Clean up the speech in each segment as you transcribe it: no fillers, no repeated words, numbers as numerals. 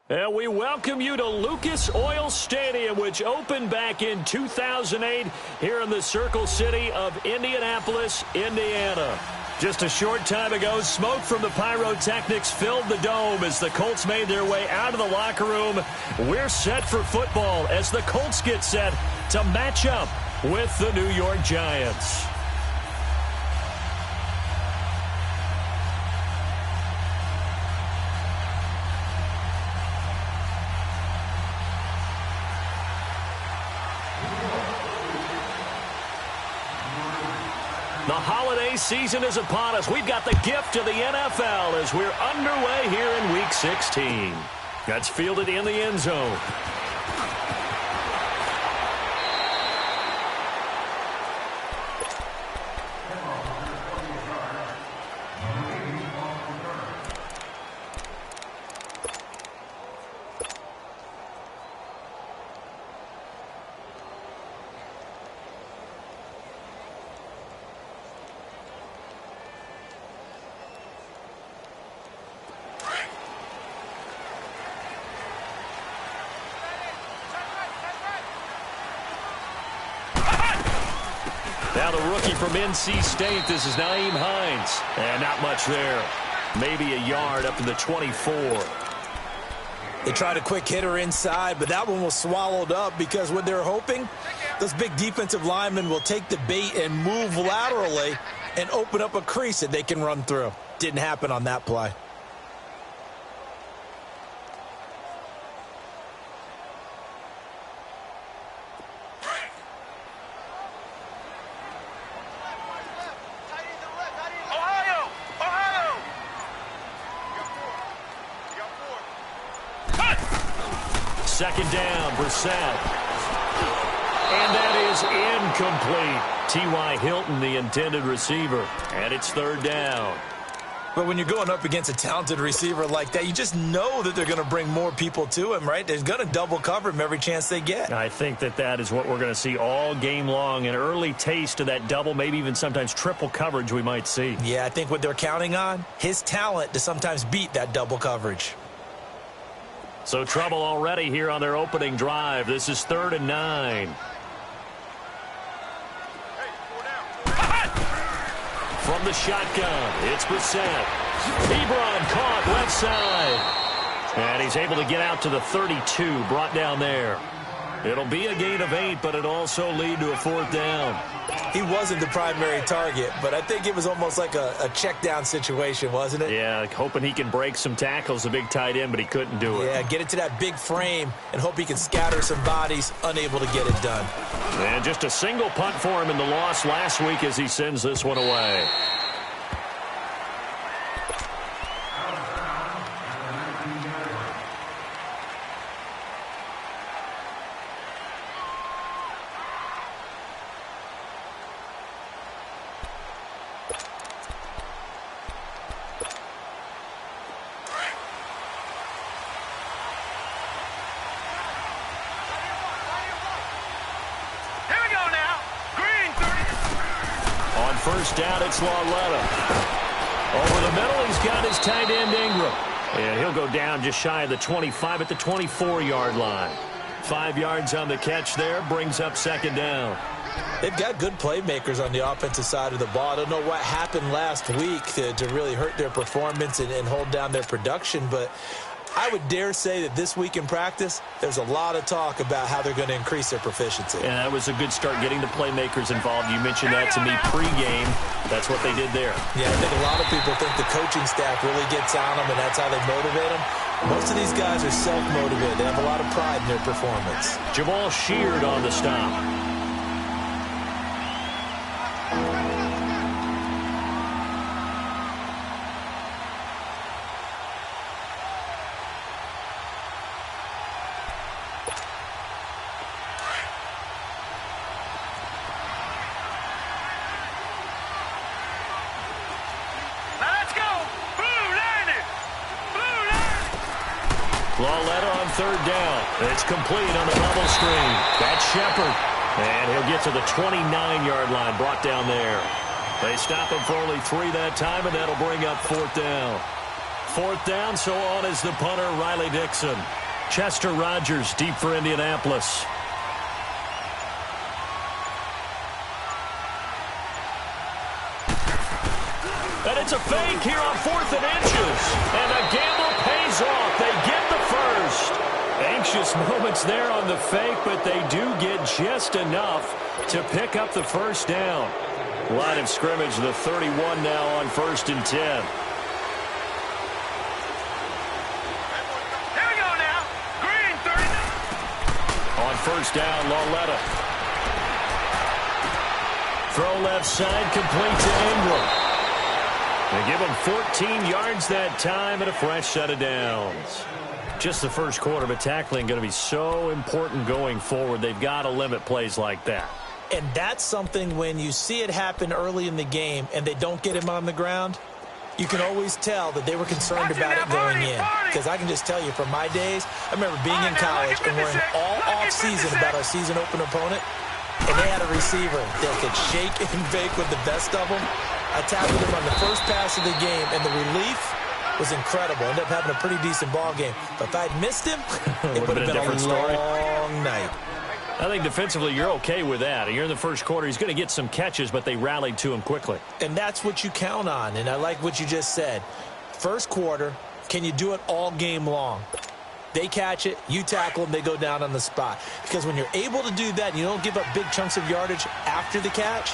And we welcome you to Lucas Oil Stadium, which opened back in 2008 here in the Circle City of Indianapolis, Indiana. Just a short time ago, smoke from the pyrotechnics filled the dome as the Colts made their way out of the locker room. We're set for football as the Colts get set to match up with the New York Giants. The holiday season is upon us. We've got the gift of the NFL as we're underway here in Week 16. That's fielded in the end zone. Now the rookie from NC State, this is Nyheim Hines. And not much there. Maybe a yard up to the 24. They tried a quick hitter inside, but that one was swallowed up because what they're hoping, those big defensive linemen will take the bait and move laterally and open up a crease that they can run through. Didn't happen on that play. Second down, Brissett. And that is incomplete. T.Y. Hilton, the intended receiver. And it's third down. But when you're going up against a talented receiver like that, you just know that they're going to bring more people to him, right? They're going to double cover him every chance they get. I think that is what we're going to see all game long. An early taste of that double, maybe even sometimes triple coverage we might see. Yeah, I think what they're counting on, his talent to sometimes beat that double coverage. So trouble already here on their opening drive. This is 3rd and 9. From the shotgun, it's Brissett. Ebron caught left side. And he's able to get out to the 32, brought down there. It'll be a gain of 8, but it'll also lead to a 4th down. He wasn't the primary target, but I think it was almost like a check down situation, wasn't it? Yeah, hoping he can break some tackles, a big tight end, but he couldn't do it. Yeah, get it to that big frame and hope he can scatter some bodies, unable to get it done. And just a single punt for him in the loss last week as he sends this one away. First down, it's Lauletta. Over the middle, he's got his tight end Ingram. And he'll go down just shy of the 25 at the 24-yard line. 5 yards on the catch there, brings up second down. They've got good playmakers on the offensive side of the ball. I don't know what happened last week to really hurt their performance and hold down their production, but I would dare say that this week in practice, there's a lot of talk about how they're going to increase their proficiency. And that was a good start getting the playmakers involved. You mentioned that to me pregame. That's what they did there. Yeah, I think a lot of people think the coaching staff really gets on them, and that's how they motivate them. Most of these guys are self-motivated. They have a lot of pride in their performance. Jamal Sheard on the stop. Lauletta on third down. It's complete on the bubble screen. That's Shepard. And he'll get to the 29-yard line, brought down there. They stop him for only 3 that time, and that'll bring up 4th down. 4th down, so on is the punter, Riley Dixon. Chester Rogers deep for Indianapolis. And it's a fake here on 4th and inches. And the gamble pays off. They get the first. Anxious moments there on the fake, but they do get just enough to pick up the first down. Line of scrimmage, the 31 now on 1st and 10. Here we go now. Green, 30. On 1st down, Lauletta. Throw left side, complete to Ingram. They give him 14 yards that time and a fresh set of downs. Just the first quarter, but tackling going to be so important going forward. They've got to limit plays like that. And that's something when you see it happen early in the game and they don't get him on the ground, you can always tell that they were concerned about it going in. Because I can just tell you from my days, I remember being in college and worrying all off-season about our season-open opponent, and they had a receiver that could shake and bake with the best of them. I tackled him on the first pass of the game, and the relief was incredible. Ended up having a pretty decent ball game. But if I'd missed him, it would have been a different long night. I think defensively you're okay with that. You're in the first quarter. He's going to get some catches, but they rallied to him quickly. And that's what you count on, and I like what you just said. First quarter, can you do it all game long? They catch it, you tackle them, they go down on the spot. Because when you're able to do that and you don't give up big chunks of yardage after the catch,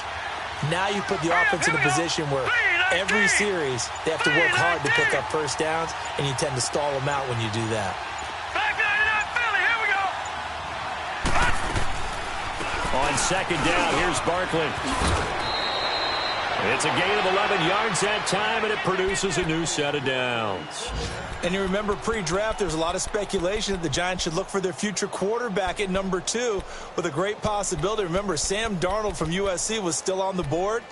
now you put the offense in a position where every series they have to work hard to pick up first downs, and you tend to stall them out when you do that. On 2nd down, here's Barkley. It's a gain of 11 yards that time, and it produces a new set of downs. And you remember pre-draft, there's a lot of speculation that the Giants should look for their future quarterback at number 2 with a great possibility. Remember, Sam Darnold from USC was still on the board,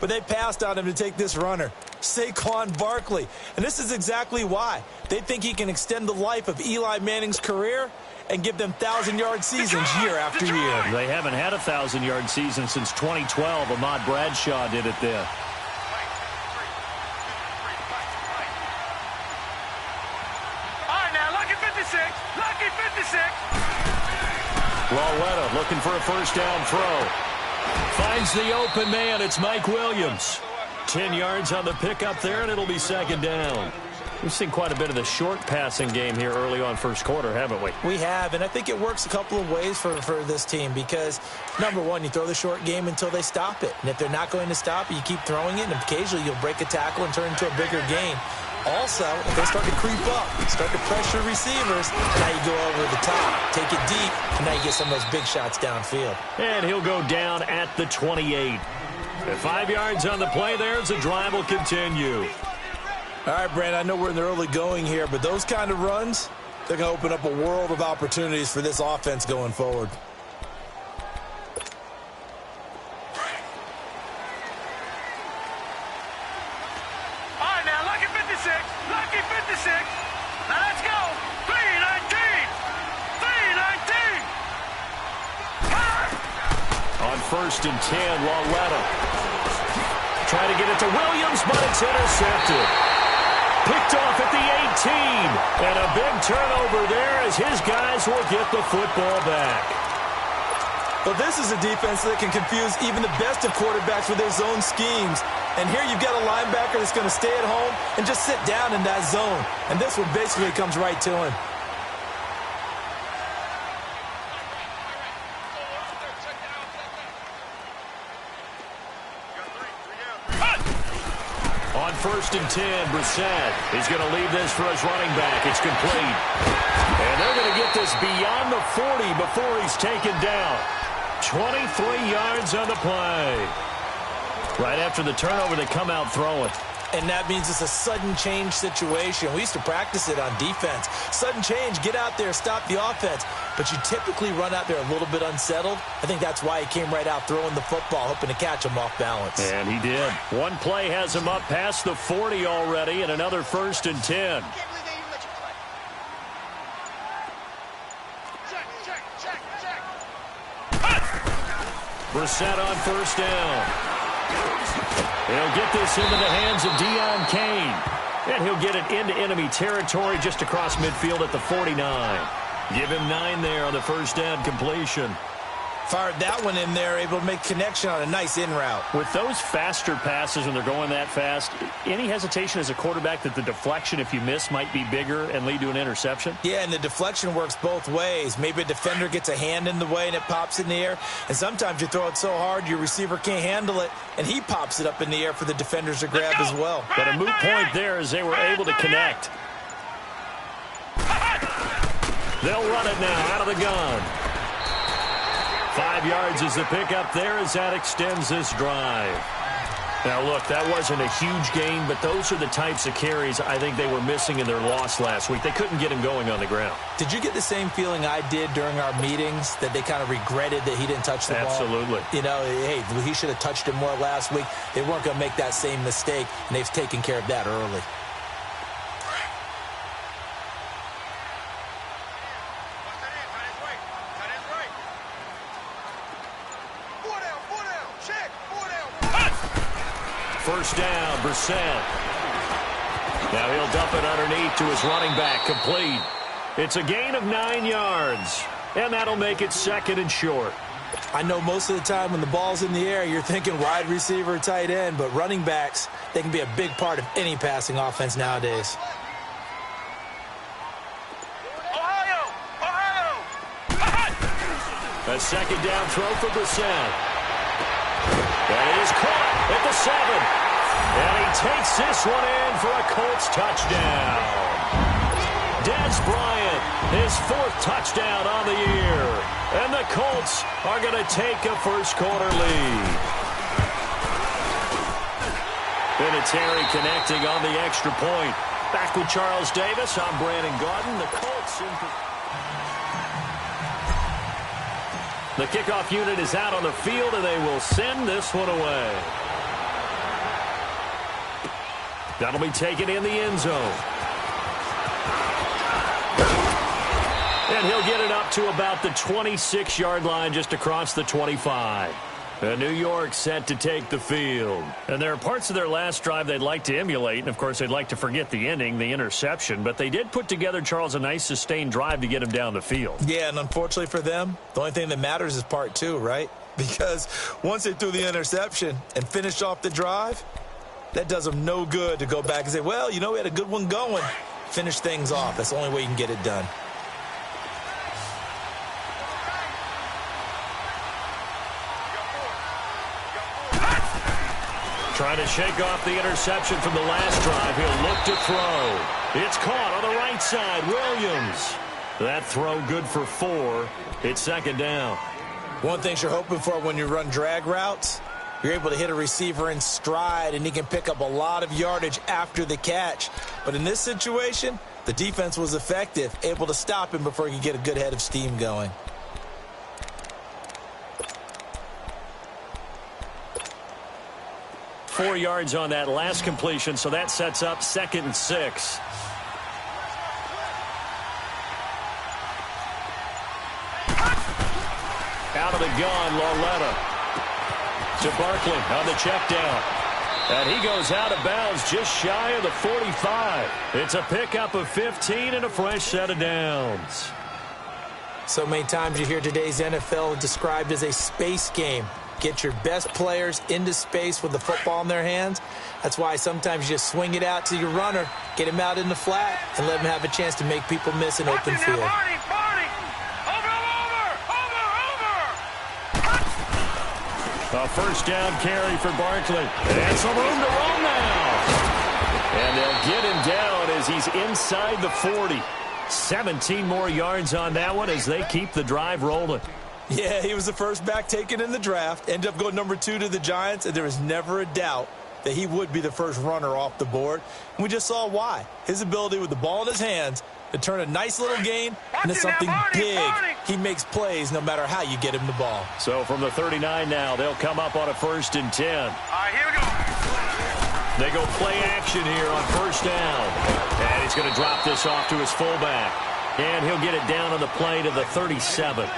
but they passed on him to take this runner, Saquon Barkley. And this is exactly why. They think he can extend the life of Eli Manning's career and give them 1,000-yard seasons year after year. They haven't had a 1,000-yard season since 2012. Ahmad Bradshaw did it then. Lucky 56. Lauletta looking for a first down throw. Finds the open man. It's Mike Williams. 10 yards on the pickup there, and it'll be 2nd down. We've seen quite a bit of the short passing game here early on first quarter, haven't we? We have, and I think it works a couple of ways for this team because, number one, you throw the short game until they stop it. And if they're not going to stop it, you keep throwing it, and occasionally you'll break a tackle and turn into a bigger gain. Also, if they start to creep up, start to pressure receivers, now you go over the top, take it deep, and now you get some of those big shots downfield. And he'll go down at the 28. At 5 yards on the play there as the drive will continue. All right, Brandon, I know we're in the early going here, but those kind of runs, they're going to open up a world of opportunities for this offense going forward. All right, now, lucky 56. Lucky 56. Now, let's go. 319. 319. On 1st and 10, Lauletta. Trying to get it to Williams, but it's intercepted. Picked off at the 18. And a big turnover there as his guys will get the football back. Well, this is a defense that can confuse even the best of quarterbacks with their zone schemes. And here you've got a linebacker that's going to stay at home and just sit down in that zone. And this one basically comes right to him. On 1st and 10, Brissett is going to leave this for his running back. It's complete. And they're going to get this beyond the 40 before he's taken down. 23 yards on the play. Right after the turnover, they come out throwing. And that means it's a sudden change situation. We used to practice it on defense. Sudden change, get out there, stop the offense. But you typically run out there a little bit unsettled. I think that's why he came right out throwing the football, hoping to catch him off balance. And he did. One play has him up past the 40 already, and another 1st and 10. Brissett on 1st down. He'll get this into the hands of Deion Kane. And he'll get it into enemy territory just across midfield at the 49. Give him 9 there on the first down completion. Fired that one in there, able to make connection on a nice in route. With those faster passes when they're going that fast, any hesitation as a quarterback that the deflection, if you miss, might be bigger and lead to an interception? Yeah, and the deflection works both ways. Maybe a defender gets a hand in the way and it pops in the air. And sometimes you throw it so hard your receiver can't handle it, and he pops it up in the air for the defenders to grab as well. But a moot point there as they were able to connect. They'll run it now out of the gun. 5 yards is the pickup there as that extends this drive. Now, look, that wasn't a huge gain, but those are the types of carries I think they were missing in their loss last week. They couldn't get him going on the ground. Did you get the same feeling I did during our meetings, that they kind of regretted that he didn't touch the ball? Absolutely. You know, hey, he should have touched it more last week. They weren't going to make that same mistake, and they've taken care of that early. First down, Brissett. Now he'll dump it underneath to his running back, complete. It's a gain of 9 yards, and that'll make it second and short. I know most of the time when the ball's in the air, you're thinking wide receiver, tight end, but running backs, they can be a big part of any passing offense nowadays. A second down throw for Brissett. And he is caught at the 7. And he takes this one in for a Colts touchdown. Dez Bryant, his 4th touchdown on the year. And the Colts are going to take a first-quarter lead. Vinatieri connecting on the extra point. Back with Charles Davis, I'm Brandon Gaudin. The Colts The kickoff unit is out on the field, and they will send this one away. That'll be taken in the end zone. And he'll get it up to about the 26-yard line, just across the 25. And New York set to take the field. And there are parts of their last drive they'd like to emulate. And, of course, they'd like to forget the ending, the interception. But they did put together, Charles, a nice sustained drive to get him down the field. Yeah, and unfortunately for them, the only thing that matters is part 2, right? Because once they threw the interception and finished off the drive, that does them no good to go back and say, well, you know, we had a good one going. Finish things off. That's the only way you can get it done. Trying to shake off the interception from the last drive. He'll look to throw. It's caught on the right side. Williams. That throw good for 4. It's second down. One thing you're hoping for when you run drag routes, you're able to hit a receiver in stride, and he can pick up a lot of yardage after the catch. But in this situation, the defense was effective, able to stop him before he could get a good head of steam going. Four yards on that last completion, so that sets up 2nd and 6. Out of the gun, Lauletta to Barkley on the check down. And he goes out of bounds just shy of the 45. It's a pickup of 15 and a fresh set of downs. So many times you hear today's NFL described as a space game. Get your best players into space with the football in their hands. That's why sometimes you just swing it out to your runner, get him out in the flat, and let him have a chance to make people miss an open field. A first down carry for Barkley. And some room to roam now. And they'll get him down as he's inside the 40. 17 more yards on that one as they keep the drive rolling. Yeah, he was the first back taken in the draft. Ended up going number 2 to the Giants, and there was never a doubt that he would be the first runner off the board. And we just saw why. His ability with the ball in his hands to turn a nice little gain into something big. He makes plays no matter how you get him the ball. So from the 39 now, they'll come up on a 1st and 10. All right, here we go. They go play action here on first down. And he's going to drop this off to his fullback. And he'll get it down on the play to the 37.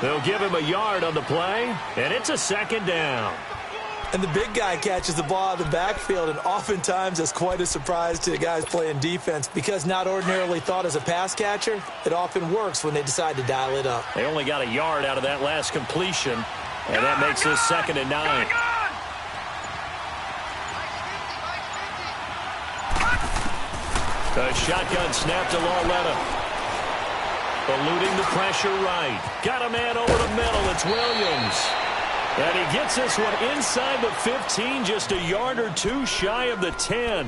They'll give him a yard on the play, and it's a second down. And the big guy catches the ball out of the backfield, and oftentimes it's quite a surprise to the guys playing defense because not ordinarily thought as a pass catcher, it often works when they decide to dial it up. They only got a yard out of that last completion, and that makes this 2nd and 9. A shotgun snap to Lauletta. Eluding the pressure right. Got a man over the middle. It's Williams. And he gets this one inside the 15, just a yard or two shy of the 10.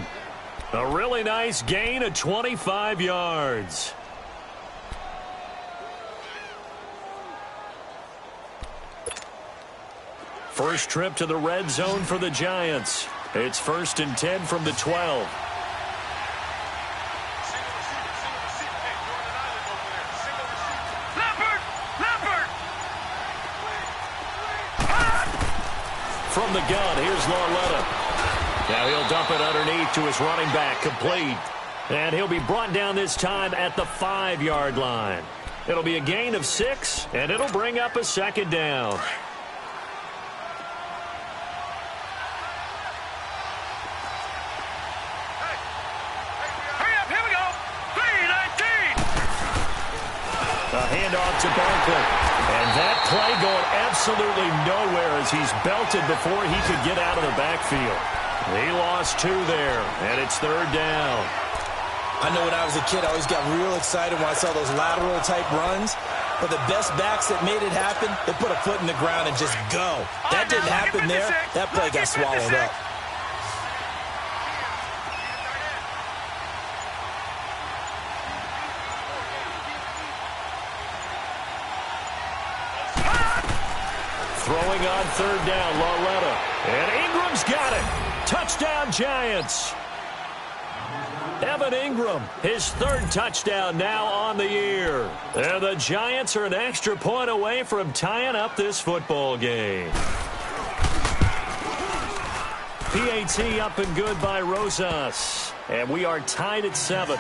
A really nice gain of 25 yards. First trip to the red zone for the Giants. It's 1st and 10 from the 12. From the gun, here's Lauletta. Now he'll dump it underneath to his running back, complete. And he'll be brought down this time at the 5-yard line. It'll be a gain of 6, and it'll bring up a 2nd down. Hurry up, here we go. 3-19. A handoff to Barkley. And that play going absolutely nowhere as he's belted before he could get out of the backfield. He lost 2 there, and it's 3rd down. I know when I was a kid, I always got real excited when I saw those lateral-type runs. But the best backs that made it happen, they put a foot in the ground and just go. That didn't happen there. That play got swallowed up. Throwing on 3rd down, Lauletta. And Ingram's got it. Touchdown, Giants. Evan Ingram, his 3rd touchdown now on the year. And the Giants are an extra point away from tying up this football game. PAT up and good by Rosas. And we are tied at 7.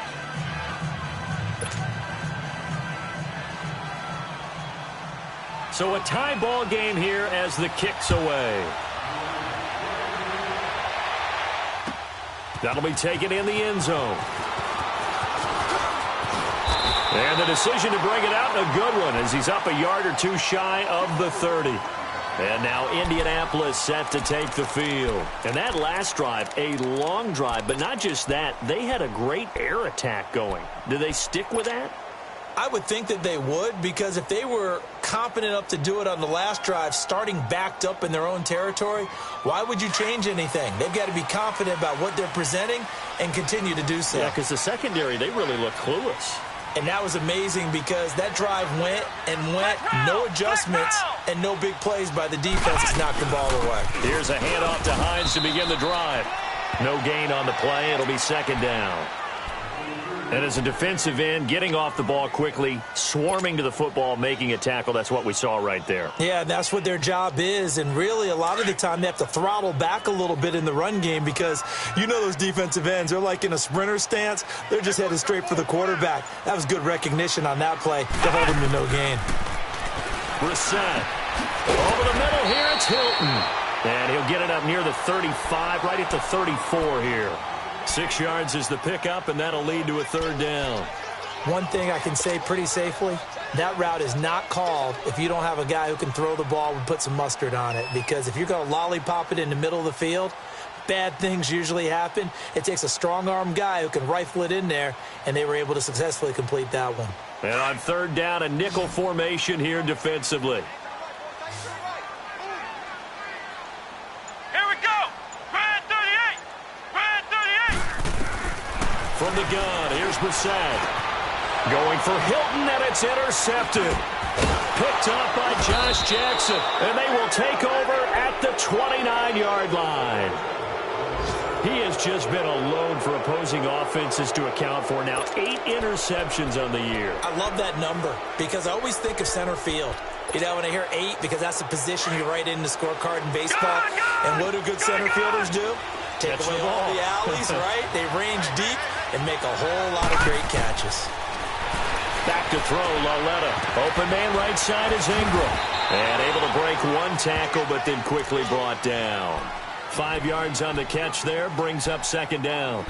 So a tie ball game here as the kick's away. That'll be taken in the end zone. And the decision to bring it out, a good one, as he's up a yard or 2 shy of the 30. And now Indianapolis set to take the field. And that last drive, a long drive, but not just that, they had a great air attack going. Do they stick with that? I would think that they would, because if they were competent enough to do it on the last drive, starting backed up in their own territory, why would you change anything? They've got to be confident about what they're presenting and continue to do so. Yeah, because the secondary, they really look clueless. And that was amazing because that drive went and went, no adjustments, and no big plays by the defense to knock the ball away. Here's a handoff to Hines to begin the drive. No gain on the play. It'll be 2nd down. And as a defensive end, getting off the ball quickly, swarming to the football, making a tackle, that's what we saw right there. Yeah, that's what their job is. And really, a lot of the time, they have to throttle back a little bit in the run game because you know those defensive ends, they're like in a sprinter stance. They're just headed straight for the quarterback. That was good recognition on that play to hold him to no gain. Brissett. Over the middle here, it's Hilton. And he'll get it up near the 35, right at the 34 here. 6 yards is the pickup, and that'll lead to a 3rd down. One thing I can say pretty safely, that route is not called if you don't have a guy who can throw the ball and put some mustard on it. Because if you're going to lollipop it in the middle of the field, bad things usually happen. It takes a strong-arm guy who can rifle it in there, and they were able to successfully complete that one. And on 3rd down, a nickel formation here defensively. From the gun, here's Brissett. Going for Hilton, and it's intercepted. Picked up by Josh Jackson, and they will take over at the 29-yard line. He has just been a load for opposing offenses to account for. Now 8 interceptions on the year. I love that number because I always think of center field. You know, when I hear 8, because that's the position you write in the scorecard in baseball. And what do good center fielders do? Take away all the alleys, right? They range deep and make a whole lot of great catches. Back back to throw, Lauletta. Open man right side is Ingram. And able to break one tackle, but then quickly brought down. 5 yards on the catch there, brings up second down.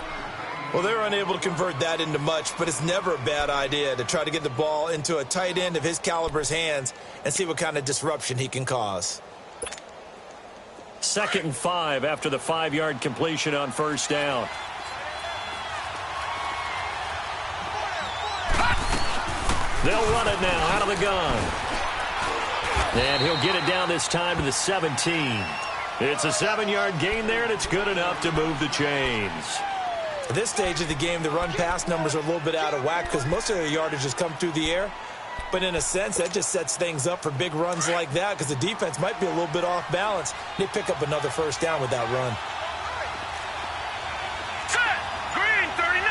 Well, they're unable to convert that into much, but it's never a bad idea to try to get the ball into a tight end of his caliber's hands and see what kind of disruption he can cause. 2nd and 5 after the 5-yard completion on first down. They'll run it now out of the gun. And he'll get it down this time to the 17. It's a 7-yard gain there, and it's good enough to move the chains. At this stage of the game, the run-pass numbers are a little bit out of whack because most of their yardage has come through the air. But in a sense, that just sets things up for big runs like that because the defense might be a little bit off balance. They pick up another first down with that run. Set! Green 39!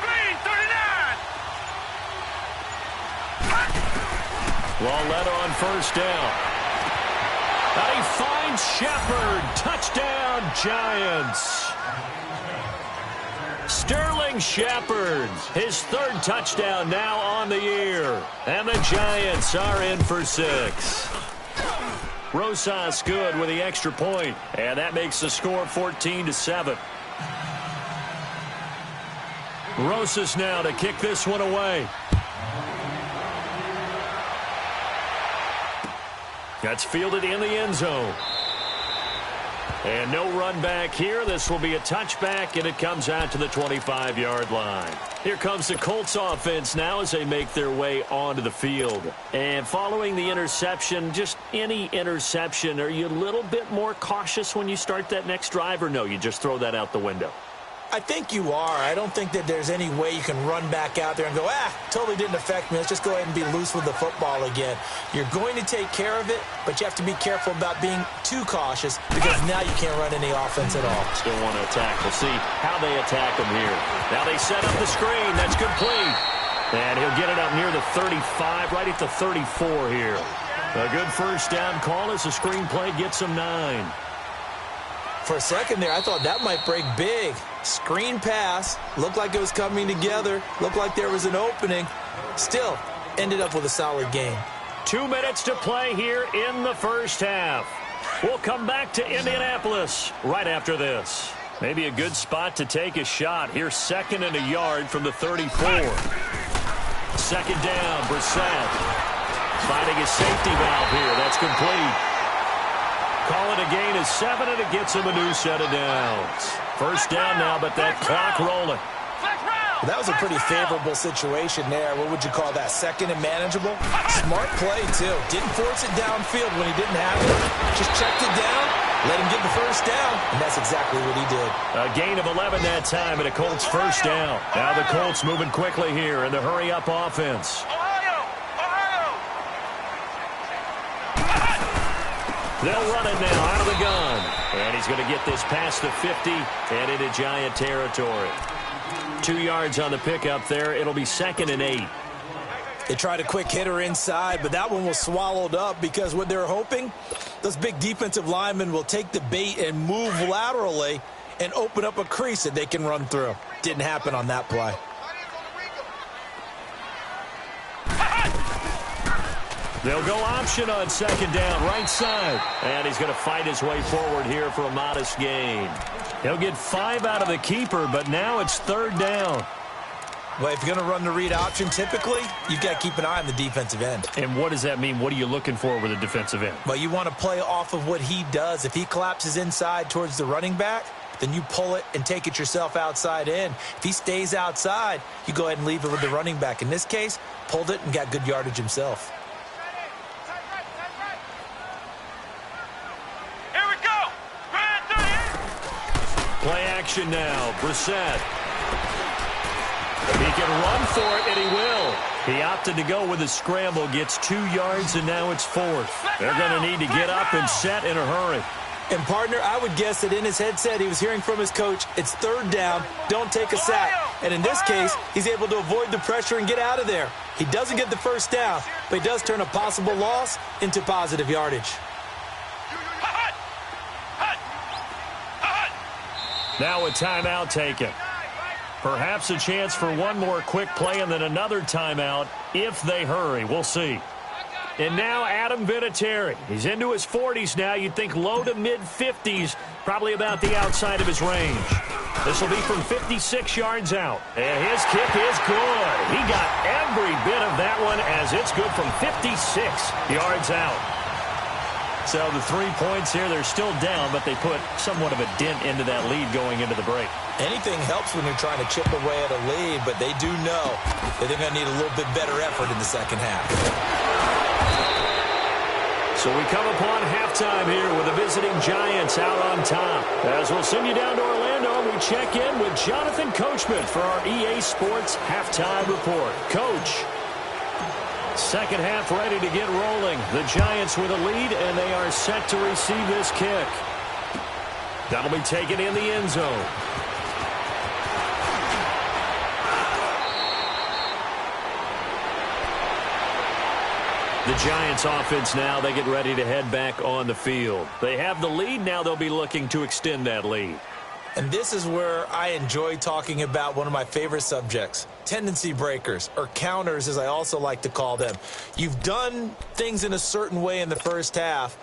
Green 39! Lauletta on first down. And he finds Shepard. Touchdown, Giants. Sterling Shepard, his 3rd touchdown now on the year. And the Giants are in for 6. Rosas good with the extra point, and that makes the score 14-7. Rosas now to kick this one away. That's fielded in the end zone. And no run back here. This will be a touchback, and it comes out to the 25-yard line. Here comes the Colts offense now as they make their way onto the field. And following the interception, just any interception, are you a little bit more cautious when you start that next drive, or no, you just throw that out the window? I think you are. I don't think that there's any way you can run back out there and go, totally didn't affect me. Let's just go ahead and be loose with the football again. You're going to take care of it, but you have to be careful about being too cautious because now you can't run any offense at all. Still want to attack. We'll see how they attack them here. Now they set up the screen. That's complete. And he'll get it up near the 35, right at the 34 here. A good first down call as the screen play gets him 9. For a second there, I thought that might break big. Screen pass, looked like it was coming together, looked like there was an opening. Still, ended up with a solid game. 2 minutes to play here in the first half. We'll come back to Indianapolis right after this. Maybe a good spot to take a shot. Here's 2nd and a yard from the 34. 2nd down, Brissett. Finding a safety valve here. That's complete. Call it a gain of 7, and it gets him a new set of downs. First down now, but that clock rolling. Well, that was a pretty favorable situation there. What would you call that? 2nd and manageable? Smart play, too. Didn't force it downfield when he didn't have it. Just checked it down, let him get the first down, and that's exactly what he did. A gain of 11 that time, and a Colts first down. Now the Colts moving quickly here in the hurry-up offense. They'll run it now out of the gun. And he's going to get this past the 50 and into Giant territory. 2 yards on the pickup there. It'll be 2nd and 8. They tried a quick hitter inside, but that one was swallowed up because what they're hoping, those big defensive linemen will take the bait and move laterally and open up a crease that they can run through. Didn't happen on that play. They'll go option on 2nd down, right side. And he's going to fight his way forward here for a modest gain. He'll get 5 out of the keeper, but now it's 3rd down. Well, if you're going to run the read option, typically, you've got to keep an eye on the defensive end. And what does that mean? What are you looking for with a defensive end? Well, you want to play off of what he does. If he collapses inside towards the running back, then you pull it and take it yourself outside in. If he stays outside, you go ahead and leave it with the running back. In this case, pulled it and got good yardage himself. Play action now. Brissett. He can run for it, and he will. He opted to go with a scramble, gets 2 yards, and now it's 4th. They're going to need to get up and set in a hurry. And, partner, I would guess that in his headset he was hearing from his coach, it's 3rd down, don't take a sack. And in this case, he's able to avoid the pressure and get out of there. He doesn't get the first down, but he does turn a possible loss into positive yardage. Now a timeout taken. Perhaps a chance for one more quick play and then another timeout if they hurry. We'll see. And now Adam Vinatieri. He's into his 40s now. You'd think low to mid-50s, probably about the outside of his range. This will be from 56 yards out. And his kick is good. He got every bit of that one as it's good from 56 yards out. So the 3 points here, they're still down, but they put somewhat of a dent into that lead going into the break. Anything helps when you're trying to chip away at a lead, but they do know that they're going to need a little bit better effort in the second half. So we come upon halftime here with the visiting Giants out on top. As we'll send you down to Orlando, we check in with Jonathan Coachman for our EA Sports Halftime Report. Coach. Second half ready to get rolling. The Giants with a lead, and they are set to receive this kick. That'll be taken in the end zone. The Giants offense now, they get ready to head back on the field. They have the lead. Now they'll be looking to extend that lead. And this is where I enjoy talking about one of my favorite subjects, tendency breakers, or counters as I also like to call them. You've done things in a certain way in the first half,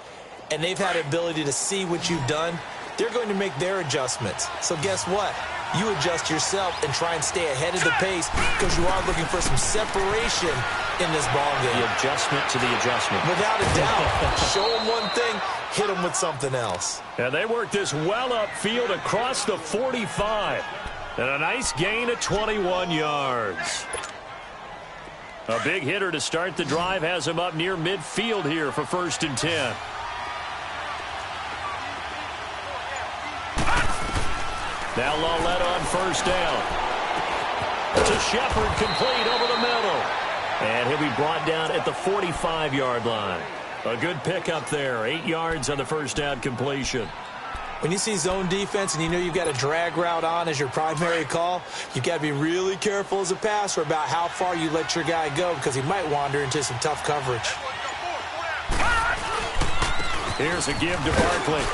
and they've had the ability to see what you've done. They're going to make their adjustments. So guess what? You adjust yourself and try and stay ahead of the pace because you are looking for some separation in this ball game. The adjustment to the adjustment. Without a doubt. Show them one thing, hit them with something else. And they work this well upfield across the 45. And a nice gain of 21 yards. A big hitter to start the drive has him up near midfield here for 1st and 10. Now Lawletta on 1st down. To Shepard, complete over the middle. And he'll be brought down at the 45-yard line. A good pickup there. 8 yards on the 1st down completion. When you see zone defense and you know you've got a drag route on as your primary call, you've got to be really careful as a passer about how far you let your guy go because he might wander into some tough coverage. Here's a give to Barkley.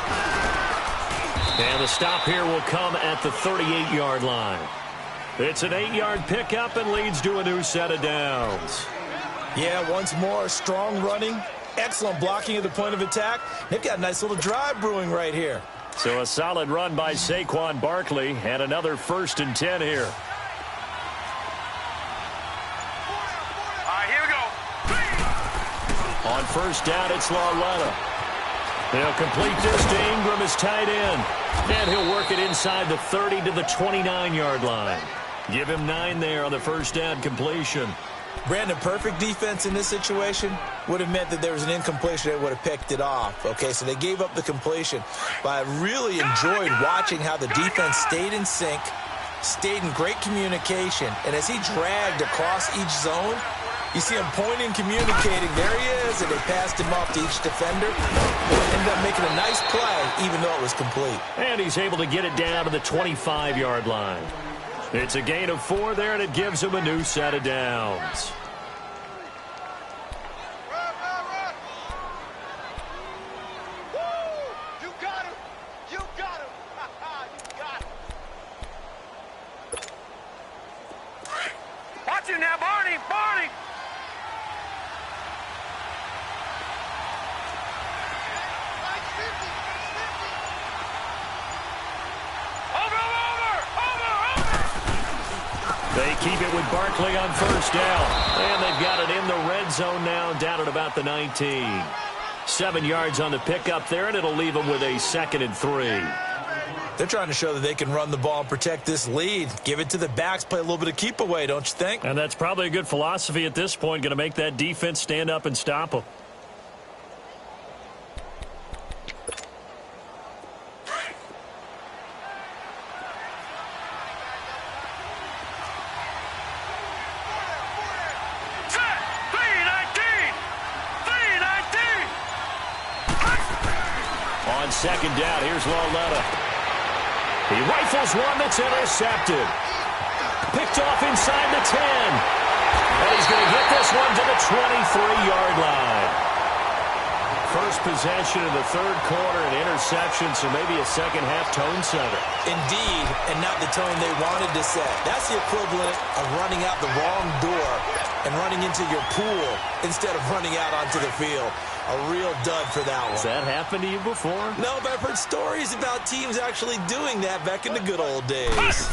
And the stop here will come at the 38-yard line. It's an 8-yard pickup and leads to a new set of downs. Yeah, once more, strong running, excellent blocking at the point of attack. They've got a nice little drive brewing right here. So a solid run by Saquon Barkley and another 1st and 10 here. All right, here we go. On 1st down, it's Lawletta. They'll complete this to Ingram as tight end. And he'll work it inside the 30 to the 29-yard line. Give him 9 there on the 1st down completion. Brandon, perfect defense in this situation would have meant that there was an incompletion that would have picked it off. Okay, so they gave up the completion. But I really enjoyed watching how the defense stayed in sync, stayed in great communication. And as he dragged across each zone, you see him pointing, communicating. There he is, and they passed him off to each defender. Ended up making a nice play, even though it was complete. And he's able to get it down to the 25-yard line. It's a gain of 4 there, and it gives him a new set of downs. You got him. You got him. You got him. Watch it now, Barney. Barney. They keep it with Barkley on 1st down. And they've got it in the red zone now, down at about the 19. 7 yards on the pickup there, and it'll leave them with a 2nd and 3. They're trying to show that they can run the ball and protect this lead. Give it to the backs, play a little bit of keep away, don't you think? And that's probably a good philosophy at this point, going to make that defense stand up and stop them. On 2nd down, here's Lawletta. He rifles one that's intercepted. Picked off inside the 10. And he's going to get this one to the 23-yard line. first possession in the third quarter, an interception, so maybe a second-half tone setter. Indeed, and not the tone they wanted to set. That's the equivalent of running out the wrong door and running into your pool instead of running out onto the field. A real dud for that one. Has that happened to you before? No, but I've heard stories about teams actually doing that back in the good old days.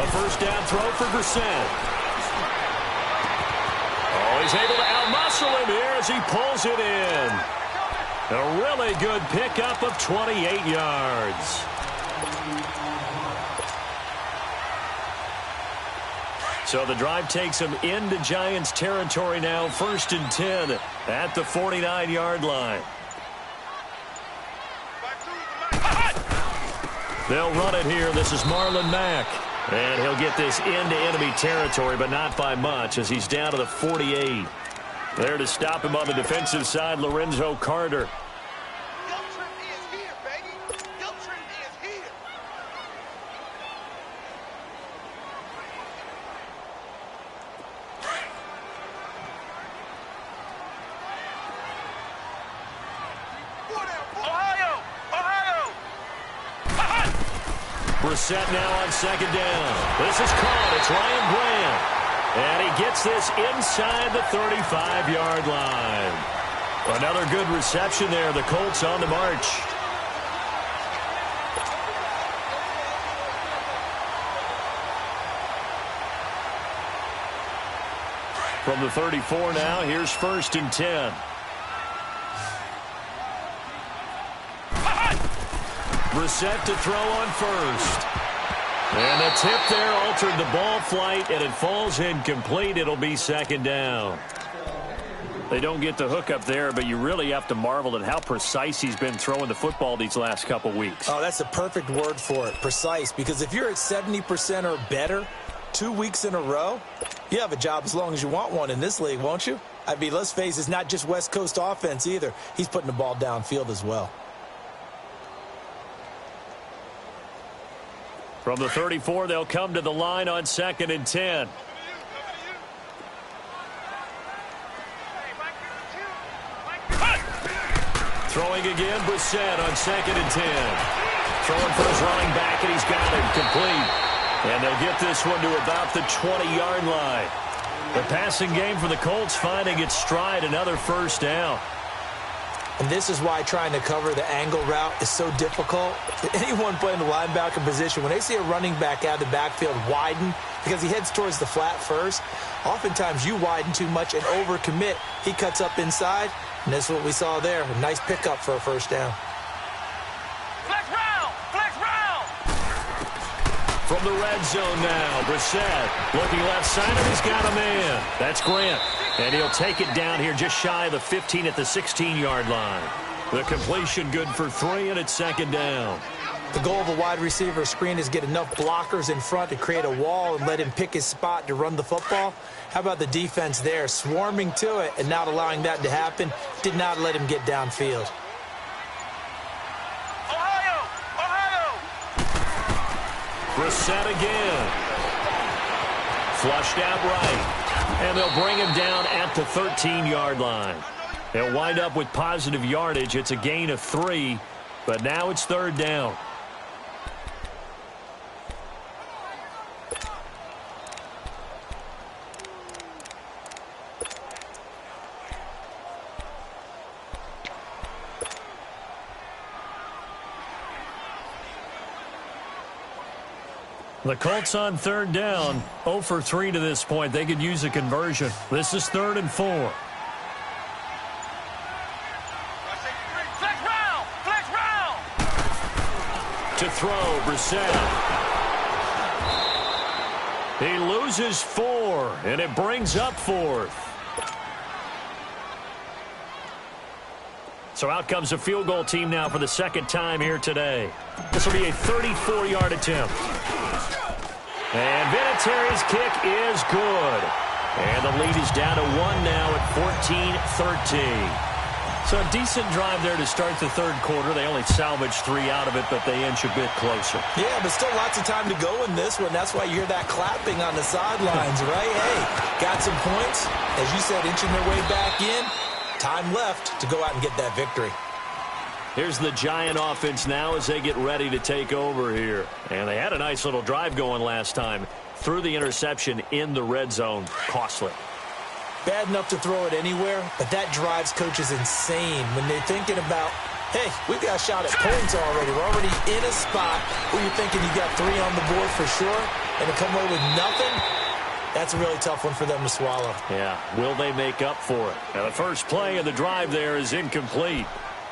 A first down throw for Brissett. Oh, he's able to outmuscle him here as he pulls it in. A really good pickup of 28 yards. So the drive takes him into Giants territory now, 1st and 10 at the 49-yard line. They'll run it here. This is Marlon Mack. And he'll get this into enemy territory, but not by much, as he's down to the 48. There to stop him on the defensive side, Lorenzo Carter. Brissett now on second down. This is caught. It's Ryan Grant. And he gets this inside the 35-yard line. Another good reception there. The Colts on the march. From the 34 now, here's 1st and 10. Brissett to throw on first. And the tip there altered the ball flight, and it falls incomplete. It'll be second down. They don't get the hook up there, but you really have to marvel at how precise he's been throwing the football these last couple weeks. Oh, that's the perfect word for it, precise, because if you're at 70% or better 2 weeks in a row, you have a job as long as you want one in this league, won't you? I mean, let's face it, it's not just West Coast offense either. He's putting the ball downfield as well. From the 34, they'll come to the line on 2nd and 10. Throwing again, Brissett on 2nd and 10. Throwing for his running back, and he's got it complete. And they'll get this one to about the 20-yard line. The passing game for the Colts finding its stride, another first down. And this is why trying to cover the angle route is so difficult. Anyone playing the linebacker position, when they see a running back out of the backfield widen, because he heads towards the flat first, oftentimes you widen too much and overcommit. He cuts up inside, and that's what we saw there. A nice pickup for a first down. Flex round! Flex round! From the red zone now, Brissett looking left side, and he's got a man. That's Grant. And he'll take it down here just shy of the 15 at the 16-yard line. The completion good for 3, and it's 2nd down. The goal of a wide receiver screen is get enough blockers in front to create a wall and let him pick his spot to run the football. How about the defense there, swarming to it and not allowing that to happen? Did not let him get downfield. Ohio! Brissett again. Flushed out right. And they'll bring him down at the 13-yard line. They'll wind up with positive yardage. It's a gain of 3, but now it's 3rd down. The Colts on 3rd down, 0 for 3 to this point. They could use a conversion. This is 3rd and 4. Flex round! Flex round! To throw, Brissett. He loses 4, and it brings up 4th. So out comes a field goal team now for the 2nd time here today. This will be a 34-yard attempt. And Vinatieri's kick is good. And the lead is down to 1 now at 14-13. So a decent drive there to start the 3rd quarter. They only salvaged 3 out of it, but they inch a bit closer. Yeah, but still lots of time to go in this one. That's why you hear that clapping on the sidelines, right? Hey, got some points. As you said, inching their way back in. time left to go out and get that victory. Here's the Giant offense now as they get ready to take over here. And they had a nice little drive going last time. Threw the interception in the red zone. Costly. Bad enough to throw it anywhere, but that drives coaches insane when they're thinking about, hey, we've got a shot at points already. We're already in a spot where you're thinking you got 3 on the board for sure, and to come away with nothing, that's a really tough one for them to swallow. Yeah, will they make up for it? Now, the first play of the drive there is incomplete.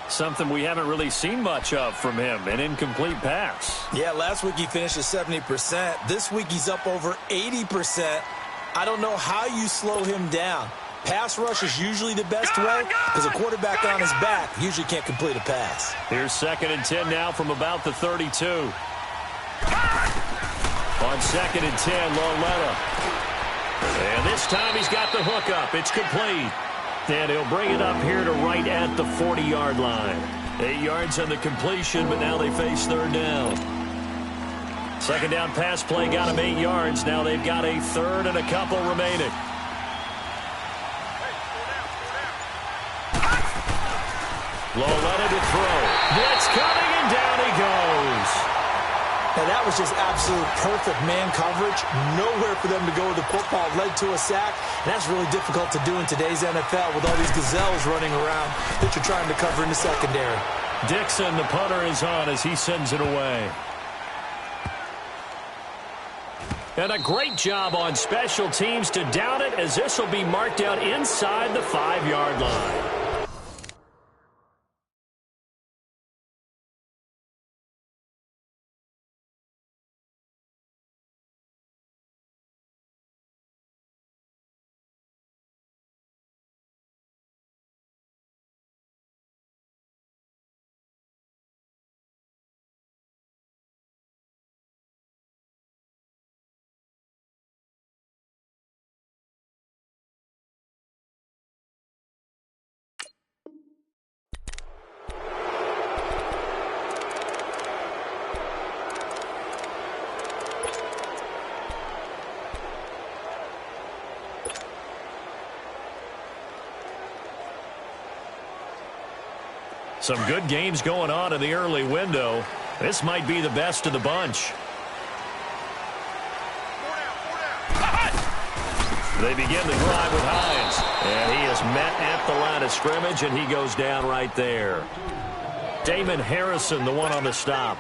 Something we haven't really seen much of from him, an incomplete pass. Yeah, last week he finished at 70%. This week he's up over 80%. I don't know how you slow him down. Pass rush is usually the best way because a quarterback on his back usually can't complete a pass. Here's 2nd and 10 now from about the 32. On 2nd and 10, Loletta. And this time he's got the hook up. It's complete. And he'll bring it up here to right at the 40-yard line. 8 yards on the completion, but now they face 3rd down. 2nd down pass play got him 8 yards. Now they've got a 3rd and a couple remaining. Loletta to throw. Blitz coming, and down he goes. Now, that was just absolute perfect man coverage. Nowhere for them to go with the football. Led to a sack. And that's really difficult to do in today's NFL with all these gazelles running around that you're trying to cover in the secondary. Dixon, the punter, is on as he sends it away. And a great job on special teams to down it, as this will be marked out inside the 5-yard line. Some good games going on in the early window. This might be the best of the bunch. They begin the drive with Hines. And he is met at the line of scrimmage, and he goes down right there. Damon Harrison, the one on the stop.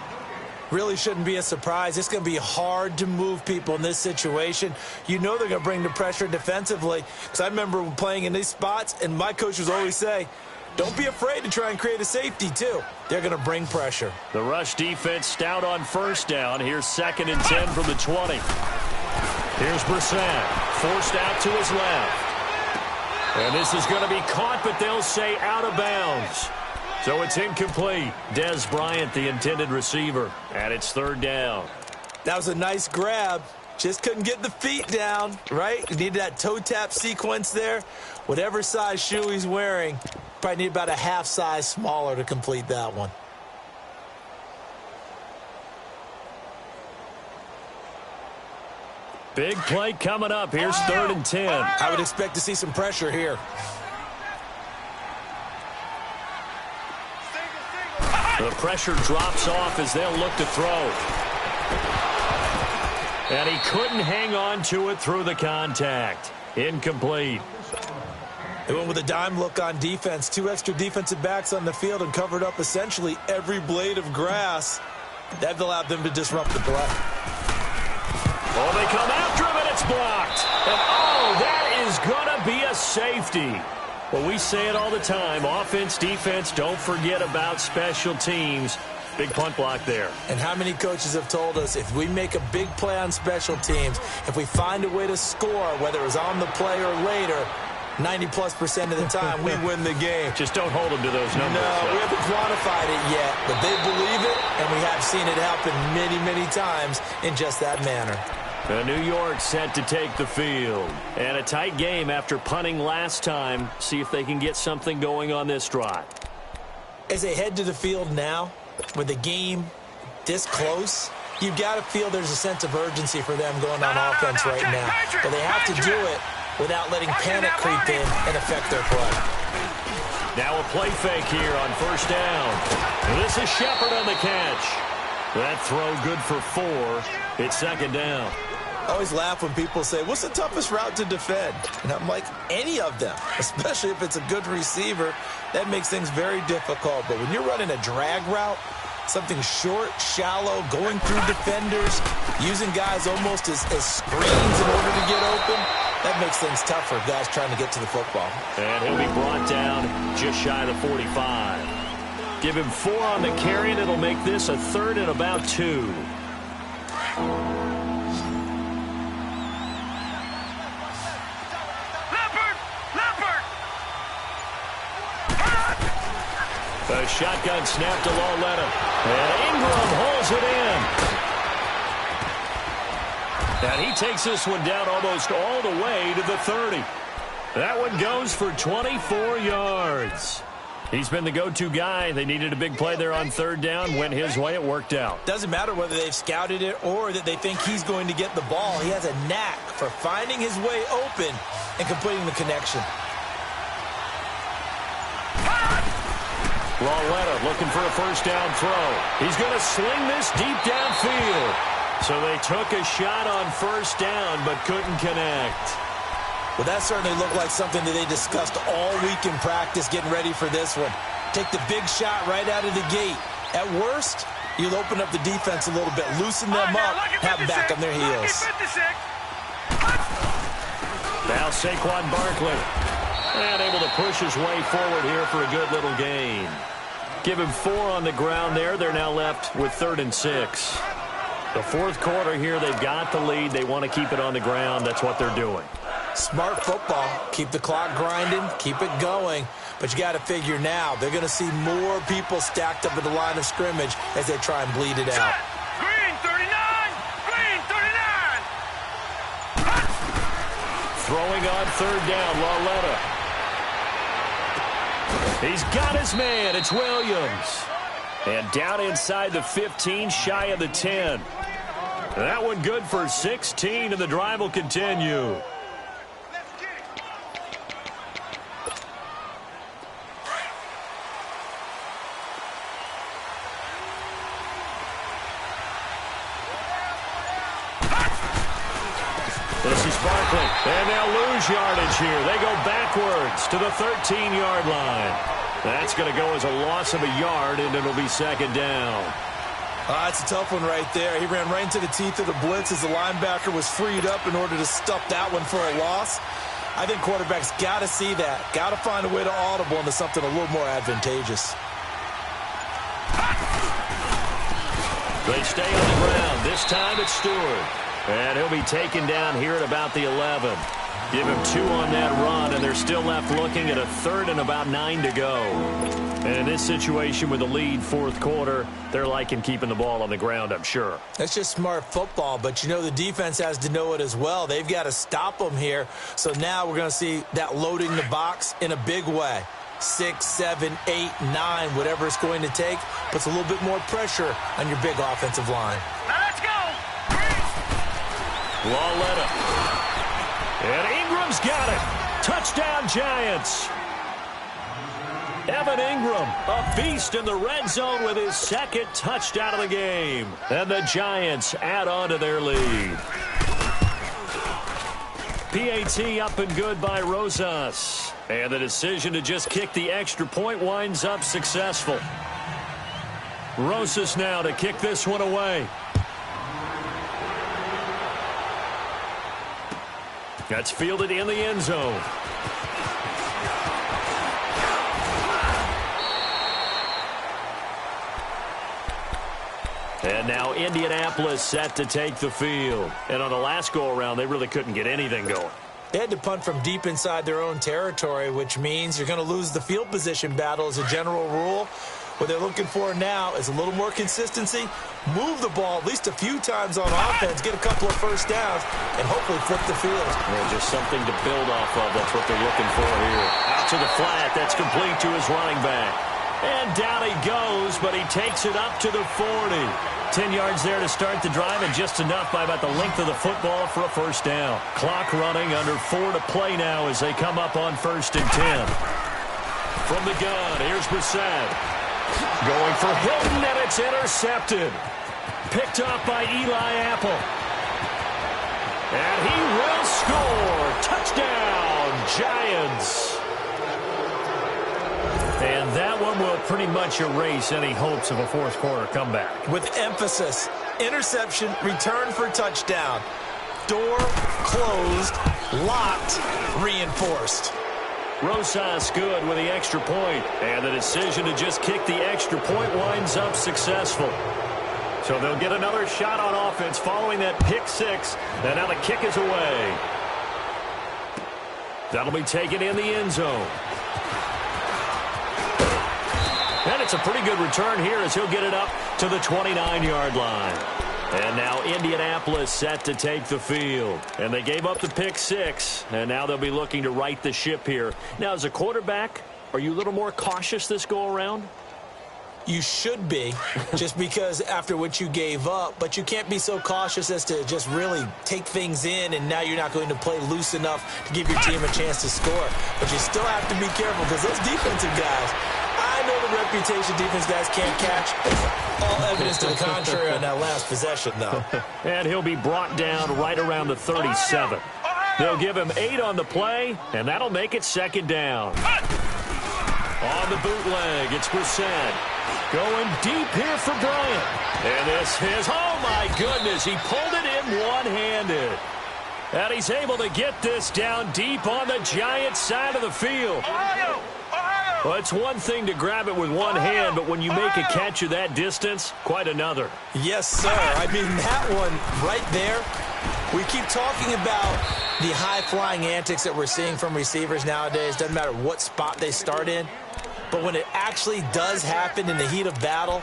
Really shouldn't be a surprise. It's going to be hard to move people in this situation. You know they're going to bring the pressure defensively. Because I remember playing in these spots, and my coaches always say, don't be afraid to try and create a safety, too. They're going to bring pressure. The rush defense stout on 1st down. Here's 2nd and 10 from the 20. Here's Brissett, forced out to his left. And this is going to be caught, but they'll say out of bounds. So it's incomplete. Dez Bryant, the intended receiver, and it's 3rd down. That was a nice grab. Just couldn't get the feet down, right? You needed that toe tap sequence there. Whatever size shoe he's wearing, probably need about a half size smaller to complete that one. Big play coming up. Here's 3rd and 10. I would expect to see some pressure here. The pressure drops off as they'll look to throw. And he couldn't hang on to it through the contact. Incomplete. They went with a dime look on defense. 2 extra defensive backs on the field and covered up essentially every blade of grass. That allowed them to disrupt the play. Oh, they come after him, and it's blocked. And, oh, that is going to be a safety. Well, we say it all the time. Offense, defense, don't forget about special teams. Big punt block there. And how many coaches have told us if we make a big play on special teams, if we find a way to score, whether it was on the play or later, 90+% of the time, we win the game. Just don't hold them to those numbers. No, we haven't quantified it yet, but they believe it, and we have seen it happen many, many times in just that manner. New York set to take the field. And a tight game after punting last time. See if they can get something going on this drive. As they head to the field now, with the game this close, you've got to feel there's a sense of urgency for them going on offense right now. But they have to do it without letting panic creep in and affect their play. Now a play fake here on first down. And this is Shepard on the catch. That throw good for 4. It's second down. I always laugh when people say, what's the toughest route to defend? And I'm like, any of them, especially if it's a good receiver. That makes things very difficult. But when you're running a drag route, something short, shallow, going through defenders, using guys almost as screens in order to get open, that makes things tough for guys trying to get to the football. And he'll be brought down just shy of the 45. Give him 4 on the carry, and it'll make this a 3rd and about 2. A shotgun snap to Lauletta. And Ingram holds it in. And he takes this one down almost all the way to the 30. That one goes for 24 yards. He's been the go-to guy. They needed a big play there on 3rd down. Went his way. It worked out. Doesn't matter whether they've scouted it or that they think he's going to get the ball. He has a knack for finding his way open and completing the connection. Lauletta looking for a first down throw. He's going to sling this deep downfield. So they took a shot on first down but couldn't connect. Well, that certainly looked like something that they discussed all week in practice getting ready for this one. Take the big shot right out of the gate. At worst, you'll open up the defense a little bit, loosen them up, have them back on their heels. Now Saquon Barkley. And able to push his way forward here for a good little gain. Give him 4 on the ground there. They're now left with 3rd and 6. The 4th quarter here, they've got the lead. They want to keep it on the ground. That's what they're doing. Smart football. Keep the clock grinding. Keep it going. But you got to figure now, they're going to see more people stacked up at the line of scrimmage as they try and bleed it out. Green 39! Green 39! Throwing on 3rd down, Lauletta. He's got his man. It's Williams. And down inside the 15, shy of the 10. That one good for 16, and the drive will continue. This is Barkley, and they'll lose yardage here. They go backwards to the 13-yard line. That's going to go as a loss of a yard, and it'll be second down. That's a tough one right there. He ran right into the teeth of the blitz as the linebacker was freed up in order to stuff that one for a loss. I think quarterbacks got to see that. Got to find a way to audible into something a little more advantageous. They stay on the ground. This time it's Stewart. And he'll be taken down here at about the 11. Give him 2 on that run, and they're still left looking at a 3rd and about 9 to go. And in this situation with the lead, 4th quarter, they're liking keeping the ball on the ground, I'm sure. That's just smart football, but you know the defense has to know it as well. They've got to stop them here. So now we're going to see that loading the box in a big way. 6, 7, 8, 9, whatever it's going to take, puts a little bit more pressure on your big offensive line. Now let's go! Lauletta. And Ingram's got it. Touchdown, Giants. Evan Ingram, a beast in the red zone with his 2nd touchdown of the game. And the Giants add on to their lead. PAT up and good by Rosas. And the decision to just kick the extra point winds up successful. Rosas now to kick this one away. That's fielded in the end zone. And now Indianapolis set to take the field. And on the last go-around, they really couldn't get anything going. They had to punt from deep inside their own territory, which means you're going to lose the field position battle as a general rule. What they're looking for now is a little more consistency, move the ball at least a few times on offense, get a couple of first downs, and hopefully flip the field. Well, just something to build off of. That's what they're looking for here. Out to the flat. That's complete to his running back. And down he goes, but he takes it up to the 40. 10 yards there to start the drive, and just enough by about the length of the football for a first down. Clock running, under 4 to play now as they come up on 1st and 10. from the gun. Here's Brissett. Going for Hilton, and it's intercepted. Picked off by Eli Apple. And he will score. Touchdown, Giants. And that one will pretty much erase any hopes of a fourth quarter comeback. With emphasis, interception, return for touchdown. Door closed, locked, reinforced. Rosas good with the extra point. And the decision to just kick the extra point winds up successful. So they'll get another shot on offense following that pick six. And now the kick is away. That'll be taken in the end zone. And it's a pretty good return here as he'll get it up to the 29-yard line. And now Indianapolis set to take the field. And they gave up the pick six. And now they'll be looking to right the ship here. Now, as a quarterback, are you a little more cautious this go-around? You should be, just because after what you gave up, but you can't be so cautious as to just really take things in, and now you're not going to play loose enough to give your team a chance to score. But you still have to be careful because those defensive guys, I know the reputation defense guys can't catch. All evidence to the contrary on that last possession, though. And he'll be brought down right around the 37. They'll give him 8 on the play, and that'll make it second down. On the bootleg, it's Brissett. Going deep here for Bryant. And this is, oh my goodness, he pulled it in one-handed. And he's able to get this down deep on the Giants side of the field. Well, it's one thing to grab it with one hand, but when you make a catch of that distance, quite another. Yes, sir. I mean, that one right there, we keep talking about the high-flying antics that we're seeing from receivers nowadays. Doesn't matter what spot they start in. But when it actually does happen in the heat of battle,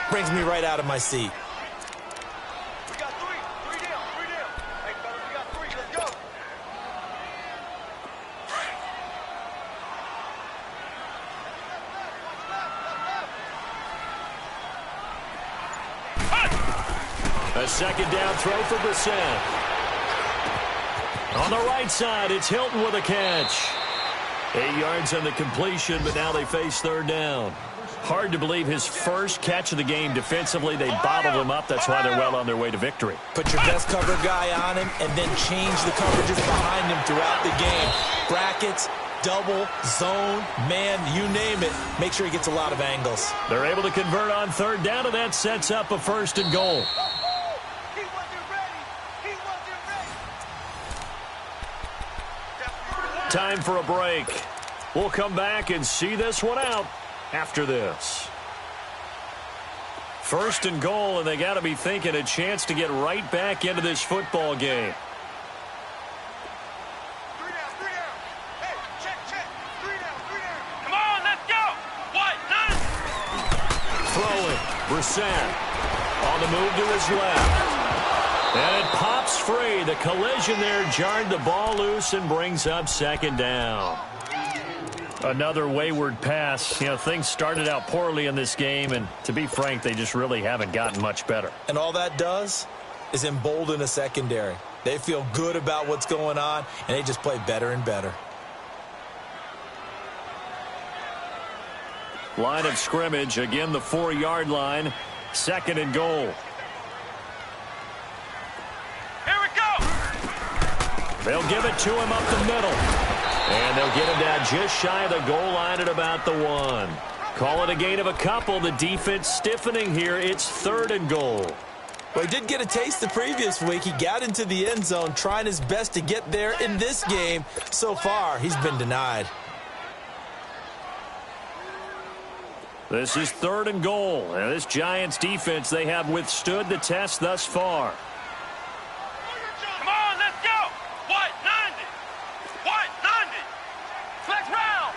brings me right out of my seat. We got three down. Hey, fellas, we got 3. Let's go. A second down throw for Brissett. On the right side, it's Hilton with a catch. 8 yards on the completion, but now they face third down. Hard to believe his first catch of the game defensively. They bottled him up. That's why they're well on their way to victory. Put your best cover guy on him and then change the coverages behind him throughout the game. Brackets, double, zone, man, you name it. Make sure he gets a lot of angles. They're able to convert on third down, and that sets up a first and goal. He wasn't ready. Time for a break. We'll come back and see this one out after this. First and goal, and they got to be thinking a chance to get right back into this football game. 3 down. Hey, check. 3 down. Come on, let's go. What? None. Throwing. Brissett on the move to his left. And it pops free. The collision there jarred the ball loose and brings up second down. Another wayward pass. You know, things started out poorly in this game, and to be frank, they just really haven't gotten much better. And all that does is embolden a secondary. They feel good about what's going on, and they just play better and better. Line of scrimmage, again the 4-yard line. Second and goal. Here we go. They'll give it to him up the middle. And they'll get him down just shy of the goal line at about the 1. Call it a gain of a couple. The defense stiffening here. It's third and goal. Well, he did get a taste the previous week. He got into the end zone trying his best to get there in this game. So far, he's been denied. This is third and goal. And this Giants defense, they have withstood the test thus far. Come on, let's go. What? 90. Flex round.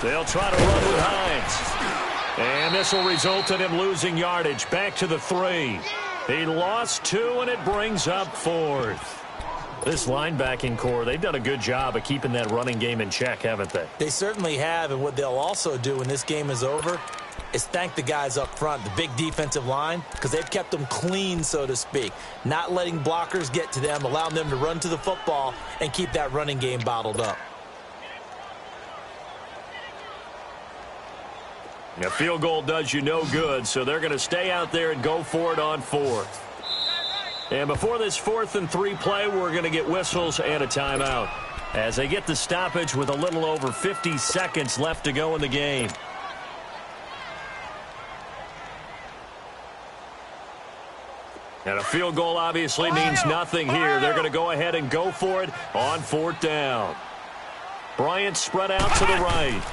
They'll try to run with Hines. And this will result in him losing yardage. Back to the 3. He lost 2, and it brings up 4th. This linebacking core, they've done a good job of keeping that running game in check, haven't they? They certainly have, and what they'll also do when this game is over is thank the guys up front, the big defensive line, because they've kept them clean, so to speak, not letting blockers get to them, allowing them to run to the football and keep that running game bottled up. A field goal does you no good, so they're going to stay out there and go for it on 4th. And before this 4th and 3 play, we're going to get whistles and a timeout as they get the stoppage with a little over 50 seconds left to go in the game. And a field goal obviously means nothing here. They're going to go ahead and go for it on 4th down. Bryant spread out to the right.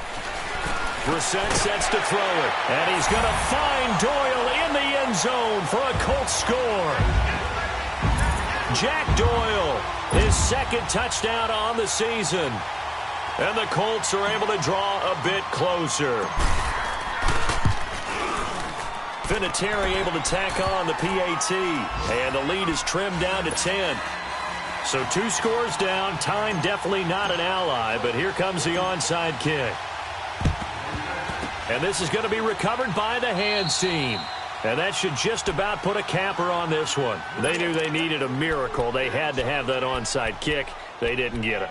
Brissett sets to throw it. And he's going to find Doyle in the end zone for a Colts score. Jack Doyle, his second touchdown on the season. And the Colts are able to draw a bit closer. Vinatieri able to tack on the PAT. And the lead is trimmed down to 10. So 2 scores down. Time definitely not an ally, but here comes the onside kick. And this is going to be recovered by the hands team. And that should just about put a capper on this one. They knew they needed a miracle. They had to have that onside kick. They didn't get it.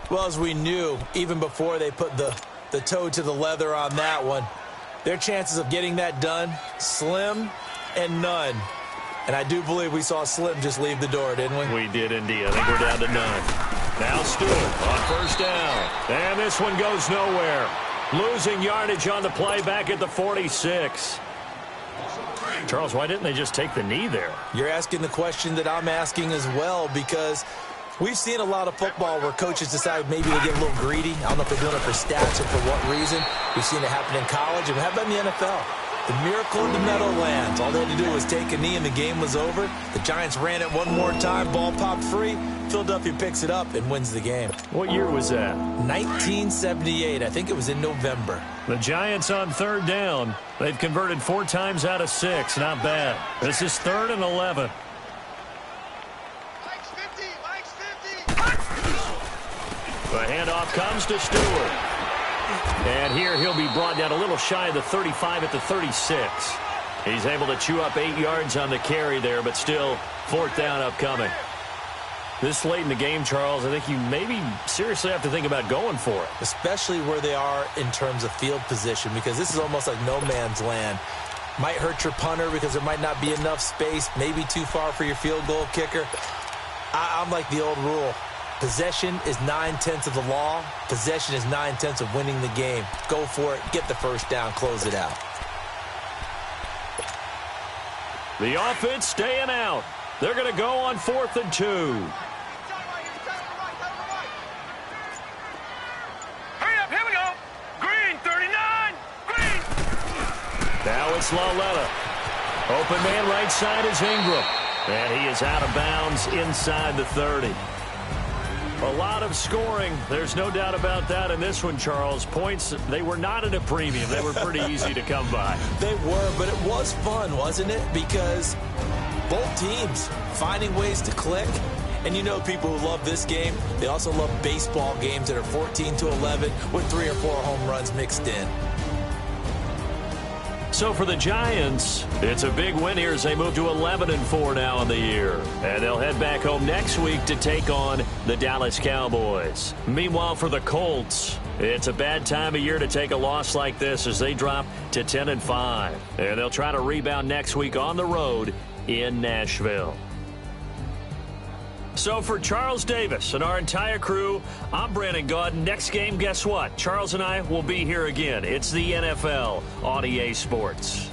Well, as we knew, even before they put the toe to the leather on that one, their chances of getting that done, slim and none. And I do believe we saw Slim just leave the door, didn't we? We did indeed. I think we're down to none. Now Stewart on 1st down. And this one goes nowhere. Losing yardage on the play back at the 46. Charles, why didn't they just take the knee there? You're asking the question that I'm asking as well, because we've seen a lot of football where coaches decide maybe they get a little greedy. I don't know if they're doing it for stats or for what reason. We've seen it happen in college, and how about in the NFL? The miracle in the Meadowlands. All they had to do was take a knee, and the game was over. The Giants ran it one more time. Ball popped free. Philadelphia picks it up and wins the game. What year was that? 1978. I think it was in November. The Giants on 3rd down. They've converted 4 times out of 6. Not bad. This is 3rd and 11. The handoff comes to Stewart. And here he'll be brought down a little shy of the 35 at the 36. He's able to chew up 8 yards on the carry there, but still 4th down upcoming. This late in the game, Charles, I think you maybe seriously have to think about going for it. Especially where they are in terms of field position, because this is almost like no man's land. Might hurt your punter because there might not be enough space, maybe too far for your field goal kicker. I'm like the old rule. Possession is 9/10 of the law. Possession is 9/10 of winning the game. Go for it. Get the 1st down. Close it out. The offense staying out. They're going to go on 4th and 2. Hurry up, here we go. Green, 39. Green. Now it's Laletta. Open man right side is Ingram. And he is out of bounds inside the 30. A lot of scoring. There's no doubt about that in this one, Charles. Points, they were not at a premium. They were pretty easy to come by. They were, but it was fun, wasn't it? Because both teams finding ways to click. And you know people who love this game, they also love baseball games that are 14-11 with 3 or 4 home runs mixed in. So for the Giants, it's a big win here as they move to 11-4 now in the year. And they'll head back home next week to take on the Dallas Cowboys. Meanwhile, for the Colts, it's a bad time of year to take a loss like this as they drop to 10-5. And they'll try to rebound next week on the road in Nashville. So for Charles Davis and our entire crew, I'm Brandon Gaudin. Next game, guess what? Charles and I will be here again. It's the NFL on EA Sports.